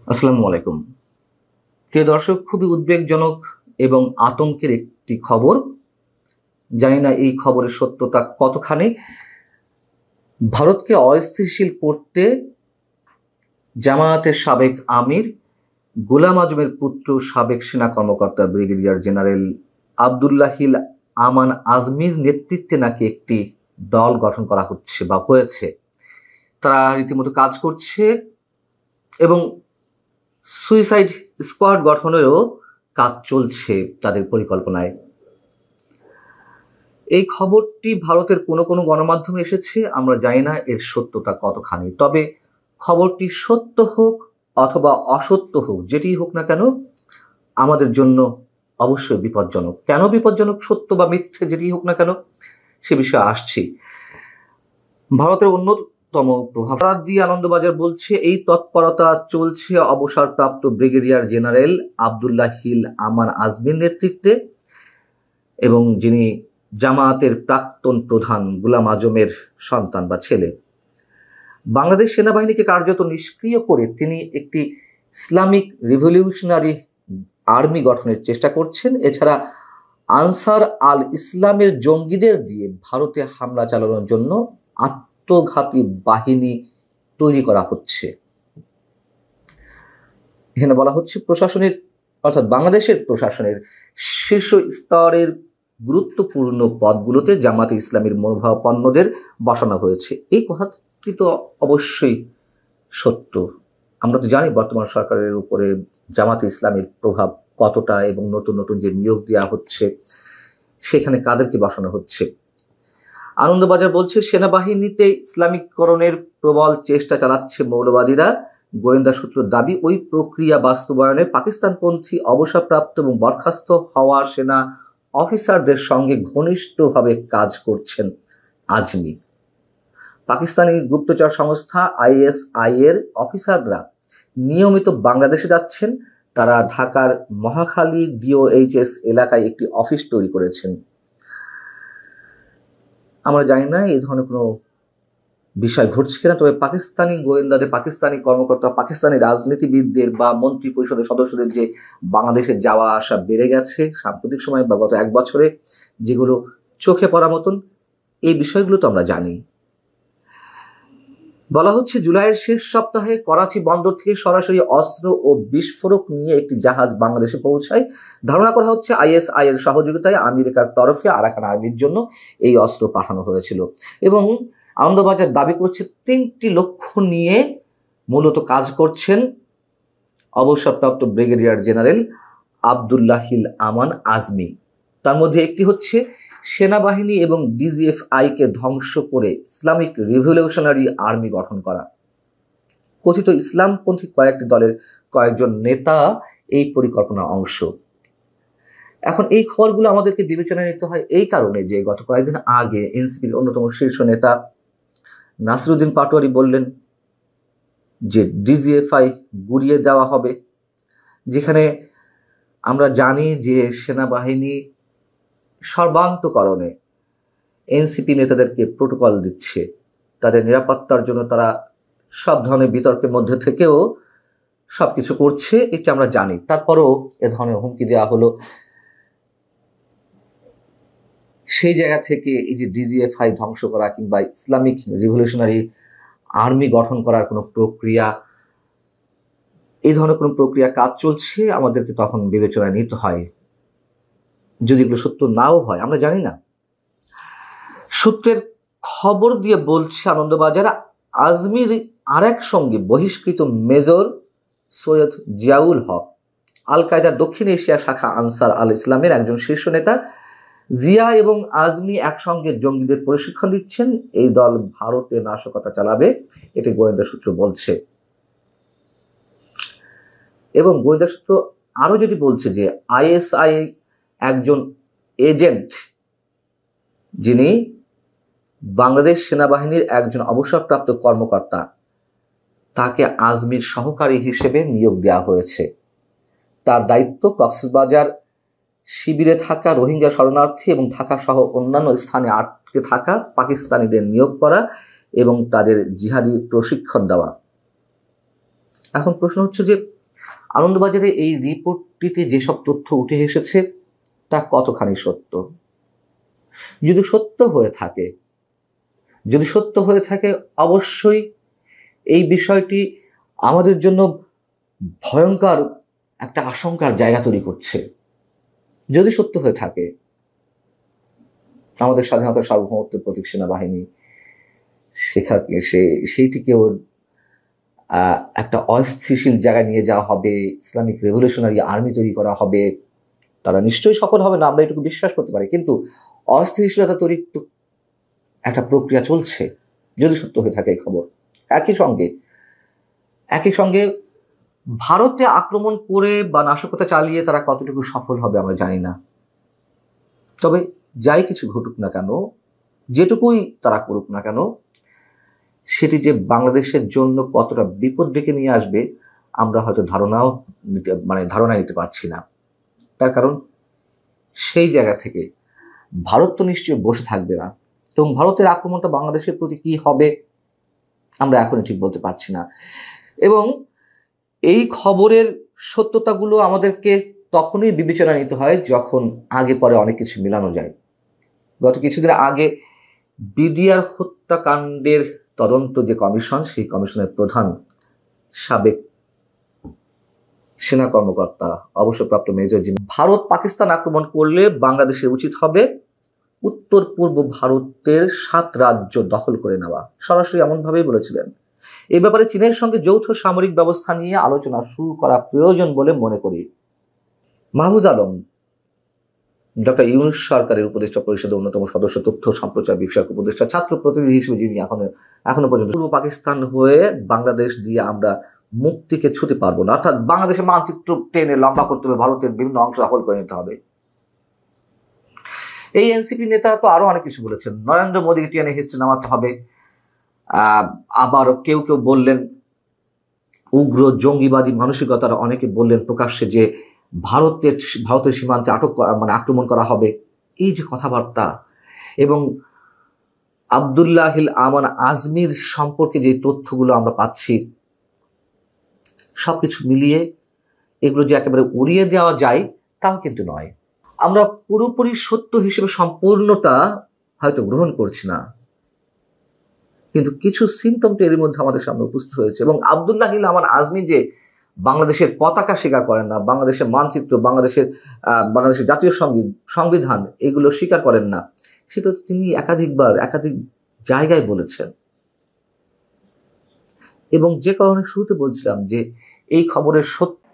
আসসালামু আলাইকুম। প্রিয় দর্শক, খুবই উদ্বেগজনক এবং আতঙ্কের একটি খবর। জানি না এই খবরের সত্যতা কতখানি। ভারতকে অস্থিতিশীল করতে জামায়াতের সাবেক আমির গোলাম আজমের পুত্র সাবেক সেনা কর্মকর্তা ব্রিগেডিয়ার জেনারেল আবদুল্লাহিল আমান আজমির নেতৃত্বে নাকি একটি দল গঠন করা হচ্ছে বা হয়েছে। তারা রীতিমতো কাজ করছে এবং সুইসাইড স্কোয়াড গঠনেরও কাজ চলছে তাদের পরিকল্পনায়। এই খবরটি ভারতের কোনো কোনো গণমাধ্যমে এসেছে, আমরা জানি না এর সত্যতা কতখানি। তবে খবরটি সত্য হোক অথবা অসত্য হোক, যেটি হোক না কেন, আমাদের জন্য অবশ্যই বিপজ্জনক। কেন বিপজ্জনক? সত্য বা মিথ্যে যেটি হোক না কেন, সে বিষয়ে আসছি। ভারতের অন্যতম প্রভাবশালী আনন্দবাজার বলছে, এই তৎপরতা চলছে অবসরপ্রাপ্ত ব্রিগেডিয়ার জেনারেল আবদুল্লাহিল আমান আজমির নেতৃত্বে এবং যিনি জামায়াতের প্রাক্তন প্রধান গোলাম আজমের সন্তান বা ছেলে। বাংলাদেশ সেনাবাহিনীকে কার্যত নিষ্ক্রিয় করে তিনি একটি ইসলামিক রিভলিউশনারি আর্মি গঠনের চেষ্টা করছেন। এছাড়া আনসার আল ইসলামের জঙ্গিদের দিয়ে ভারতে হামলা চালানোর জন্য আত্মঘাতী বাহিনী তৈরি করা হচ্ছে। এখানে বলা হচ্ছে প্রশাসনের অর্থাৎ বাংলাদেশের প্রশাসনের শীর্ষ স্তরের গুরুত্বপূর্ণ পদগুলোতে জামাতে ইসলামীর মনোভাবাপন্নদের বসানো হয়েছে। এই কথাটি তো অবশ্যই সত্য। আমরা তো জানি বর্তমান সরকারের উপরে জামাতে ইসলামীর প্রভাব কতটা এবং নতুন নতুন যে নিয়োগ দেওয়া হচ্ছে সেখানে কাদেরকে বসানো হচ্ছে। আনন্দবাজার বলছে, সেনাবাহিনীতে ইসলামিককরণের প্রবল চেষ্টা চালাচ্ছে মৌলবাদীরা। গোয়েন্দা সূত্র দাবি, ওই প্রক্রিয়া বাস্তবায়নে পাকিস্তানপন্থী অবসরপ্রাপ্ত এবং বরখাস্ত হওয়া সেনা অফিসারদের সঙ্গে ঘনিষ্ঠভাবে কাজ করছেন আজমি। পাকিস্তানি গুপ্তচর সংস্থা ISI এর অফিসাররা নিয়মিত বাংলাদেশে যাচ্ছেন। তারা ঢাকার মহাখালী DOHS এলাকায় একটি অফিস তৈরি করেছেন। আমরা জানি না এই ধরনের কোনো বিষয় ঘটছে কিনা, তবে পাকিস্তানি গোয়েন্দাদের, পাকিস্তানি কর্মকর্তা, পাকিস্তানি রাজনীতিবিদদের বা মন্ত্রী পরিষদের সদস্যদের যে বাংলাদেশে যাওয়া আসা বেড়ে গেছে সাম্প্রতিক সময় বা গত এক বছরে, যেগুলো চোখে পড়ার মতন, এই বিষয়গুলো তো আমরা জানি। বলা হচ্ছে, জুলাইয়ের শেষ সপ্তাহে করাচি বন্দর থেকে সরাসরি অস্ত্র ও বিস্ফোরক নিয়ে একটি জাহাজ বাংলাদেশে পৌঁছায়। ধারণা করা হচ্ছে ISI এর সহযোগিতায় আমেরিকার তরফে আরাকান আর্মির জন্য এই অস্ত্র পাঠানো হয়েছিল। এবং আনন্দবাজার দাবি করছে 3টি লক্ষ্য নিয়ে মূলত কাজ করছেন অবসরপ্রাপ্ত ব্রিগেডিয়ার জেনারেল আবদুল্লাহিল আমান আজমি। তার মধ্যে একটি হচ্ছে সেনাবাহিনী এবং DGFI-কে ধ্বংস করে ইসলামিক রিভলিউশনারি আর্মি গঠন করা। কথিত ইসলামপন্থী কয়েকটি দলের কয়েকজন নেতা এই পরিকল্পনার অংশ। এখন এই খবরগুলো আমাদেরকে বিবেচনায় নিতে হয় এই কারণে যে গত কয়েকদিন আগে এনসিপির অন্যতম শীর্ষ নেতা নাসিরুদ্দিন পাটোয়ারি বললেন যে DGFI গুড়িয়ে দেওয়া হবে, যেখানে আমরা জানি যে সেনাবাহিনী সর্বান্তকরণে এনসিপি নেতাদেরকে প্রোটোকল দিচ্ছে, তাদের নিরাপত্তার জন্য তারা সব ধরনের বিতর্কের মধ্যে থেকেও সবকিছু করছে, এটা আমরা জানি। তারপরেও এ ধরনের হুমকি দেওয়া হলো। সেই জায়গা থেকে এই যে DGFI ধ্বংস করা কিংবা ইসলামিক রিভলিউশনারি আর্মি গঠন করার কোনো প্রক্রিয়া, এই ধরনের কোনো প্রক্রিয়া কাজ চলছে, আমাদেরকে তখন বিবেচনায় নিতে হয়। যদি এগুলো সত্য নাও হয়, আমরা জানি না। সূত্রের খবর দিয়ে বলছে আনন্দবাজার, আজমির আরেক সঙ্গে বহিষ্কৃত মেজর সৈয়দ জিয়াউল হক, আল কায়দার দক্ষিণ এশিয়া শাখা আনসার আল ইসলামের একজন শীর্ষ নেতা। জিয়া এবং আজমি একসঙ্গে জঙ্গিদের প্রশিক্ষণ দিচ্ছেন। এই দল ভারতে নাশকতা চালাবে, এটি গোয়েন্দা সূত্র বলছে। এবং গোয়েন্দা সূত্র আরো যেটি বলছে যে ISI একজন এজেন্ট, যিনি বাংলাদেশ সেনাবাহিনীর একজন অবসরপ্রাপ্ত কর্মকর্তা, তাকে আজমির সহকারী হিসেবে নিয়োগ দেওয়া হয়েছে। তার দায়িত্ব কক্সবাজার শিবিরে থাকা রোহিঙ্গা শরণার্থী এবং ঢাকা সহ অন্যান্য স্থানে আটকে থাকা পাকিস্তানিদের নিয়োগ করা এবং তাদের জিহাদি প্রশিক্ষণ দেওয়া। এখন প্রশ্ন হচ্ছে যে আনন্দবাজারে এই রিপোর্টটিতে যেসব তথ্য উঠে এসেছে তা কতখানি সত্য? যদি সত্য হয়ে থাকে অবশ্যই এই বিষয়টি আমাদের জন্য ভয়ঙ্কর একটা আশঙ্কার জায়গা তৈরি করছে। যদি সত্য হয়ে থাকে আমাদের স্বাধীনতার সার্বভৌমত্বের প্রতীক সেনাবাহিনী সেইটিকেও একটা অস্থিতিশীল জায়গায় নিয়ে যাওয়া হবে, ইসলামিক রেভলিউশনারি আর্মি তৈরি করা হবে, তারা নিশ্চয়ই সফল হবে না, আমরা এটুকু বিশ্বাস করতে পারি। কিন্তু অস্থিতিশীলতা তৈরির তো একটা প্রক্রিয়া চলছে যদি সত্য হয়ে থাকে এই খবর। একই সঙ্গে ভারতে আক্রমণ করে বা নাশকতা চালিয়ে তারা কতটুকু সফল হবে আমরা জানি না। তবে যাই কিছু ঘটুক না কেন, যেটুকুই তারা করুক না কেন, সেটি যে বাংলাদেশের জন্য কতটা বিপদ ডেকে নিয়ে আসবে আমরা হয়তো ধারণা নিতে পারছি না। তার কারণ সেই জায়গা থেকে ভারত তো নিশ্চয়ই বসে থাকবে না, এবং ভারতের আক্রমণটা বাংলাদেশের প্রতি কি হবে আমরা এখনই ঠিক বলতে পারছি না। এবং এই খবরের সত্যতাগুলো আমাদেরকে তখনই বিবেচনা নিতে হয় যখন আগে পরে অনেক কিছু মেলানো যায়। গত কিছুদিন আগে বিডিআর হত্যাকাণ্ডের তদন্ত যে কমিশন, সেই কমিশনের প্রধান সাবেক সেনা কর্মকর্তা অবসরপ্রাপ্ত মেজর জেনারেল, ভারত পাকিস্তান আক্রমণ করলে বাংলাদেশের উচিত হবে উত্তর পূর্ব ভারতের 7 রাজ্য দখল করে নেওয়া। সরাসরি এমনভাবেই বলেছিলেন। এই ব্যাপারে চীনের সঙ্গে যৌথ সামরিক ব্যবস্থা নিয়ে আলোচনা শুরু করা প্রয়োজন বলে মনে করি। মাহফুজ আলম ডক্টর ইউনূস সরকারের উপদেষ্টা পরিষদের অন্যতম সদস্য, তথ্য সম্প্রচার বিষয়ক উপদেষ্টা, ছাত্র প্রতিনিধি হিসেবে যিনি এখনো পর্যন্ত পূর্ব পাকিস্তান হয়ে বাংলাদেশ দিয়ে আমরা মুক্তিকে ছুতে পারবো না, অর্থাৎ বাংলাদেশের মানচিত্র টেনে লম্বা করতে হবে, ভারতের বিভিন্ন অংশ দখল করে নিতে হবে। এই এনসিপি নেতারা তো আরো অনেক কিছু বলেছেন। নরেন্দ্র মোদীকে টেনে হিচড়ে নামাতে হবে। আবার কেউ বললেন উগ্র জঙ্গিবাদী মানসিকতার, অনেকে বললেন প্রকাশ্যে যে ভারতের সীমান্তে আক্রমণ করা হবে। এই যে কথাবার্তা, এবং আব্দুল্লাহিল আমান আজমির সম্পর্কে যে তথ্যগুলো আমরা পাচ্ছি, সবকিছু মিলিয়ে এগুলো যে একেবারে উড়িয়ে দেওয়া যায় তাও কিন্তু নয়। আমরা পুরোপুরি সত্য হিসেবে সম্পূর্ণটা হয়তো গ্রহণ করছি না, কিন্তু কিছু সিমটমটা এর মধ্যে আমাদের সামনে উপস্থিত হয়েছে। এবং আব্দুল্লাহিল আমান আজমি যে বাংলাদেশের পতাকা স্বীকার করেন না, বাংলাদেশের মানচিত্র, বাংলাদেশের জাতীয় সংবিধান এগুলো স্বীকার করেন না, সেটা তিনি একাধিক জায়গায় বলেছেন। এবং যে কারণে শুরুতে বলছিলাম যে এই খবরের সত্য